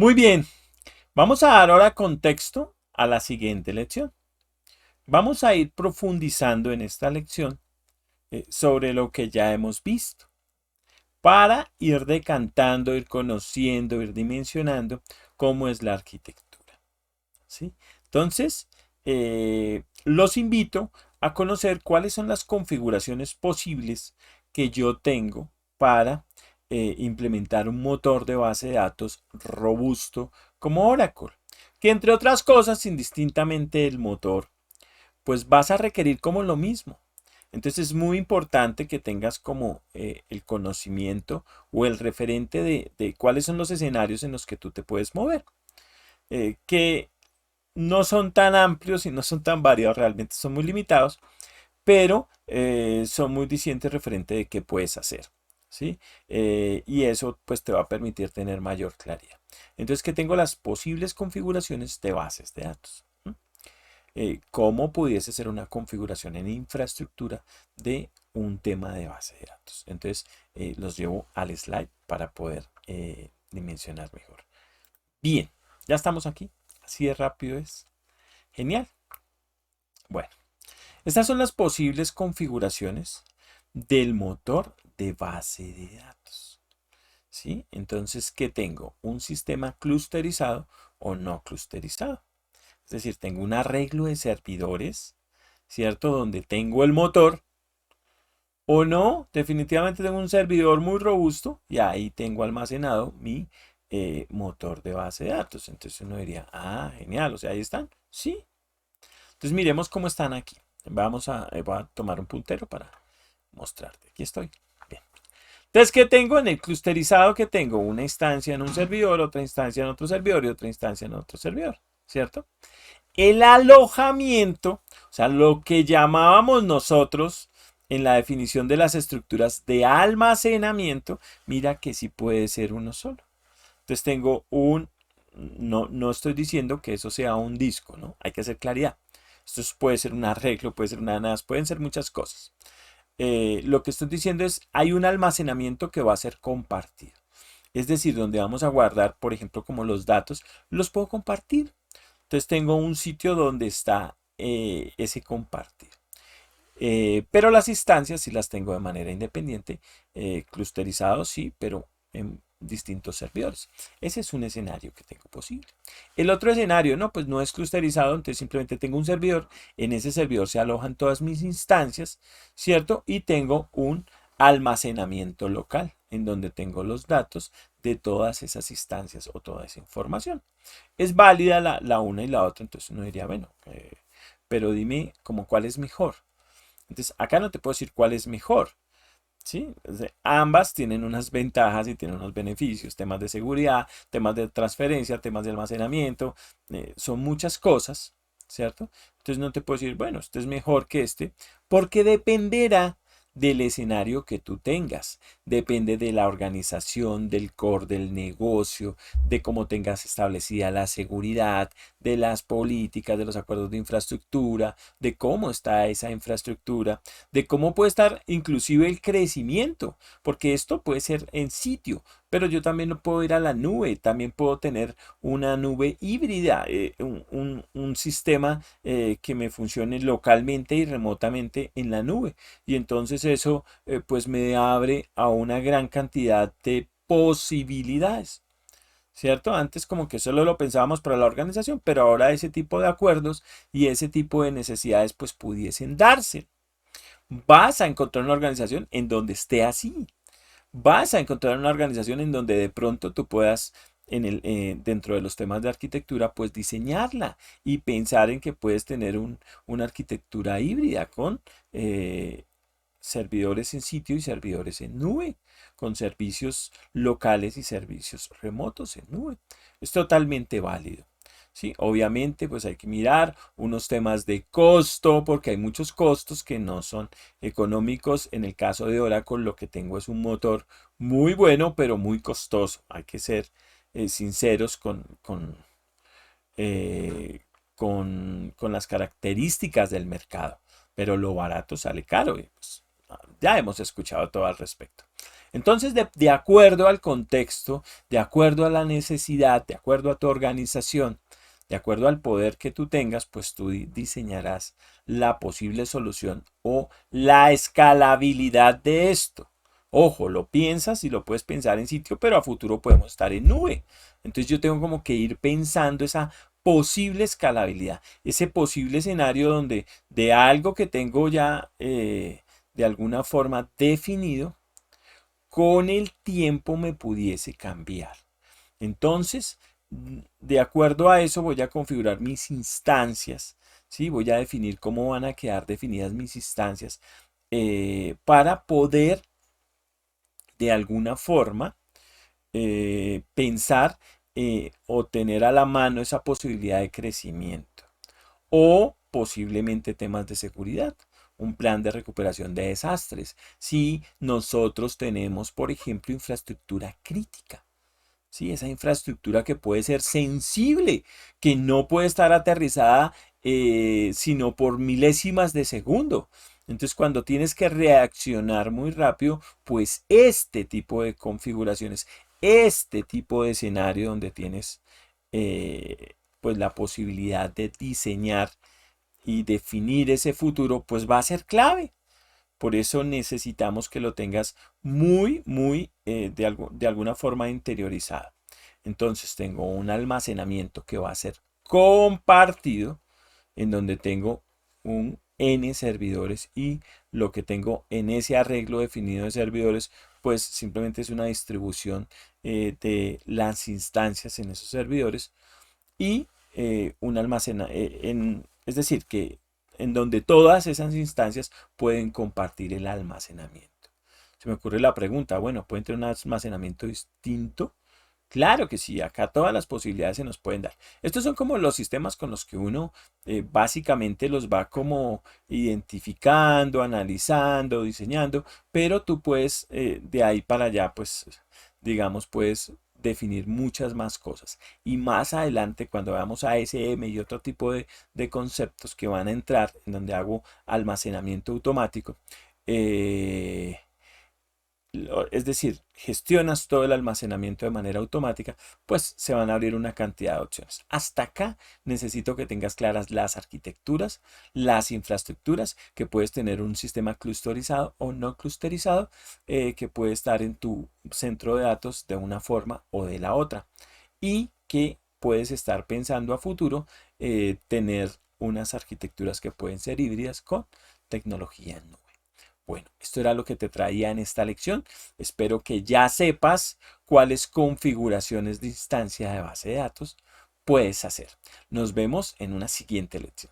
Muy bien, vamos a dar ahora contexto a la siguiente lección. Vamos a ir profundizando en esta lección sobre lo que ya hemos visto para ir decantando, ir conociendo, ir dimensionando cómo es la arquitectura. ¿Sí? Entonces, los invito a conocer cuáles son las configuraciones posibles que yo tengo para implementar un motor de base de datos robusto como Oracle, que entre otras cosas, indistintamente el motor, pues vas a requerir como lo mismo. Entonces es muy importante que tengas como el conocimiento o el referente de cuáles son los escenarios en los que tú te puedes mover. Que no son tan amplios y no son tan variados, realmente son muy limitados, pero son muy dicientes referente de qué puedes hacer. ¿Sí? Y eso pues te va a permitir tener mayor claridad. Entonces que tengo las posibles configuraciones de bases de datos. ¿Cómo pudiese ser una configuración en infraestructura de un tema de base de datos? Entonces los llevo al slide para poder dimensionar mejor. Bien, ya estamos aquí. Así de rápido es. Genial. Bueno, estas son las posibles configuraciones del motor de base de datos. ¿Sí? Entonces, ¿qué tengo? Un sistema clusterizado o no clusterizado. Es decir, tengo un arreglo de servidores, ¿cierto? Donde tengo el motor. O no, definitivamente tengo un servidor muy robusto y ahí tengo almacenado mi motor de base de datos. Entonces uno diría, ah, genial, o sea, ahí están. Sí. Entonces miremos cómo están aquí. Voy a tomar un puntero para mostrarte. Aquí estoy. Bien. Entonces, ¿qué tengo en el clusterizado? Que tengo una instancia en un servidor, otra instancia en otro servidor y otra instancia en otro servidor, ¿cierto? El alojamiento, o sea, lo que llamábamos nosotros en la definición de las estructuras de almacenamiento, mira que sí puede ser uno solo. Entonces tengo no estoy diciendo que eso sea un disco, ¿no? Hay que hacer claridad. Esto puede ser un arreglo, puede ser una NAS, pueden ser muchas cosas. Lo que estoy diciendo es, hay un almacenamiento que va a ser compartido. Es decir, donde vamos a guardar, por ejemplo, como los datos, los puedo compartir. Entonces tengo un sitio donde está ese compartir. Pero las instancias sí las tengo de manera independiente, clusterizados sí, pero en distintos servidores. Ese es un escenario que tengo posible. El otro escenario, no, pues no es clusterizado, entonces simplemente tengo un servidor, en ese servidor se alojan todas mis instancias, ¿cierto? Y tengo un almacenamiento local, en donde tengo los datos de todas esas instancias o toda esa información. Es válida la una y la otra, entonces uno diría, bueno, pero dime como cuál es mejor. Entonces, acá no te puedo decir cuál es mejor, ¿sí? Ambas tienen unas ventajas y tienen unos beneficios, temas de seguridad, temas de transferencia, temas de almacenamiento, son muchas cosas, ¿cierto? Entonces no te puedo decir, bueno, este es mejor que este, porque dependerá del escenario que tú tengas, depende de la organización, del core del negocio, de cómo tengas establecida la seguridad, de las políticas, de los acuerdos de infraestructura, de cómo está esa infraestructura, de cómo puede estar inclusive el crecimiento, porque esto puede ser en sitio, pero yo también lo puedo ir a la nube, también puedo tener una nube híbrida, un sistema que me funcione localmente y remotamente en la nube. Y entonces eso pues me abre a una gran cantidad de posibilidades. ¿Cierto? Antes como que solo lo pensábamos para la organización, pero ahora ese tipo de acuerdos y ese tipo de necesidades pues pudiesen darse. Vas a encontrar una organización en donde esté así. Vas a encontrar una organización en donde de pronto tú puedas, dentro de los temas de arquitectura, pues diseñarla y pensar en que puedes tener una arquitectura híbrida con servidores en sitio y servidores en nube, con servicios locales y servicios remotos en nube. Es totalmente válido. Sí, obviamente, pues hay que mirar unos temas de costo, porque hay muchos costos que no son económicos. En el caso de Oracle, lo que tengo es un motor muy bueno, pero muy costoso. Hay que ser sinceros eh, con las características del mercado. Pero lo barato sale caro. Y pues, ya hemos escuchado todo al respecto. Entonces, de acuerdo al contexto, de acuerdo a la necesidad, de acuerdo a tu organización, de acuerdo al poder que tú tengas, pues tú diseñarás la posible solución o la escalabilidad de esto. Ojo, lo piensas y lo puedes pensar en sitio, pero a futuro podemos estar en nube. Entonces yo tengo como que ir pensando esa posible escalabilidad, ese posible escenario donde de algo que tengo ya de alguna forma definido, con el tiempo me pudiese cambiar. Entonces, de acuerdo a eso voy a configurar mis instancias, ¿sí? Voy a definir cómo van a quedar definidas mis instancias para poder de alguna forma pensar o tener a la mano esa posibilidad de crecimiento o posiblemente temas de seguridad, un plan de recuperación de desastres. Si nosotros tenemos, por ejemplo, infraestructura crítica, ¿sí? Esa infraestructura que puede ser sensible, que no puede estar aterrizada sino por milésimas de segundo. Entonces, cuando tienes que reaccionar muy rápido, pues este tipo de configuraciones, este tipo de escenario donde tienes pues la posibilidad de diseñar y definir ese futuro, pues va a ser clave. Por eso necesitamos que lo tengas muy de alguna forma interiorizado. Entonces tengo un almacenamiento que va a ser compartido, en donde tengo un N servidores y lo que tengo en ese arreglo definido de servidores, pues simplemente es una distribución de las instancias en esos servidores y un es decir, que en donde todas esas instancias pueden compartir el almacenamiento. Se me ocurre la pregunta, bueno, ¿pueden tener un almacenamiento distinto? Claro que sí, acá todas las posibilidades se nos pueden dar. Estos son como los sistemas con los que uno básicamente los va como identificando, analizando, diseñando, pero tú puedes de ahí para allá, pues digamos, puedes definir muchas más cosas. Y más adelante, cuando veamos ASM y otro tipo de conceptos que van a entrar, en donde hago almacenamiento automático, eh, es decir, gestionas todo el almacenamiento de manera automática, pues se van a abrir una cantidad de opciones. Hasta acá necesito que tengas claras las arquitecturas, las infraestructuras, que puedes tener un sistema clusterizado o no clusterizado, que puede estar en tu centro de datos de una forma o de la otra. Y que puedes estar pensando a futuro tener unas arquitecturas que pueden ser híbridas con tecnología en nube. Bueno, esto era lo que te traía en esta lección. Espero que ya sepas cuáles configuraciones de instancia de base de datos puedes hacer. Nos vemos en una siguiente lección.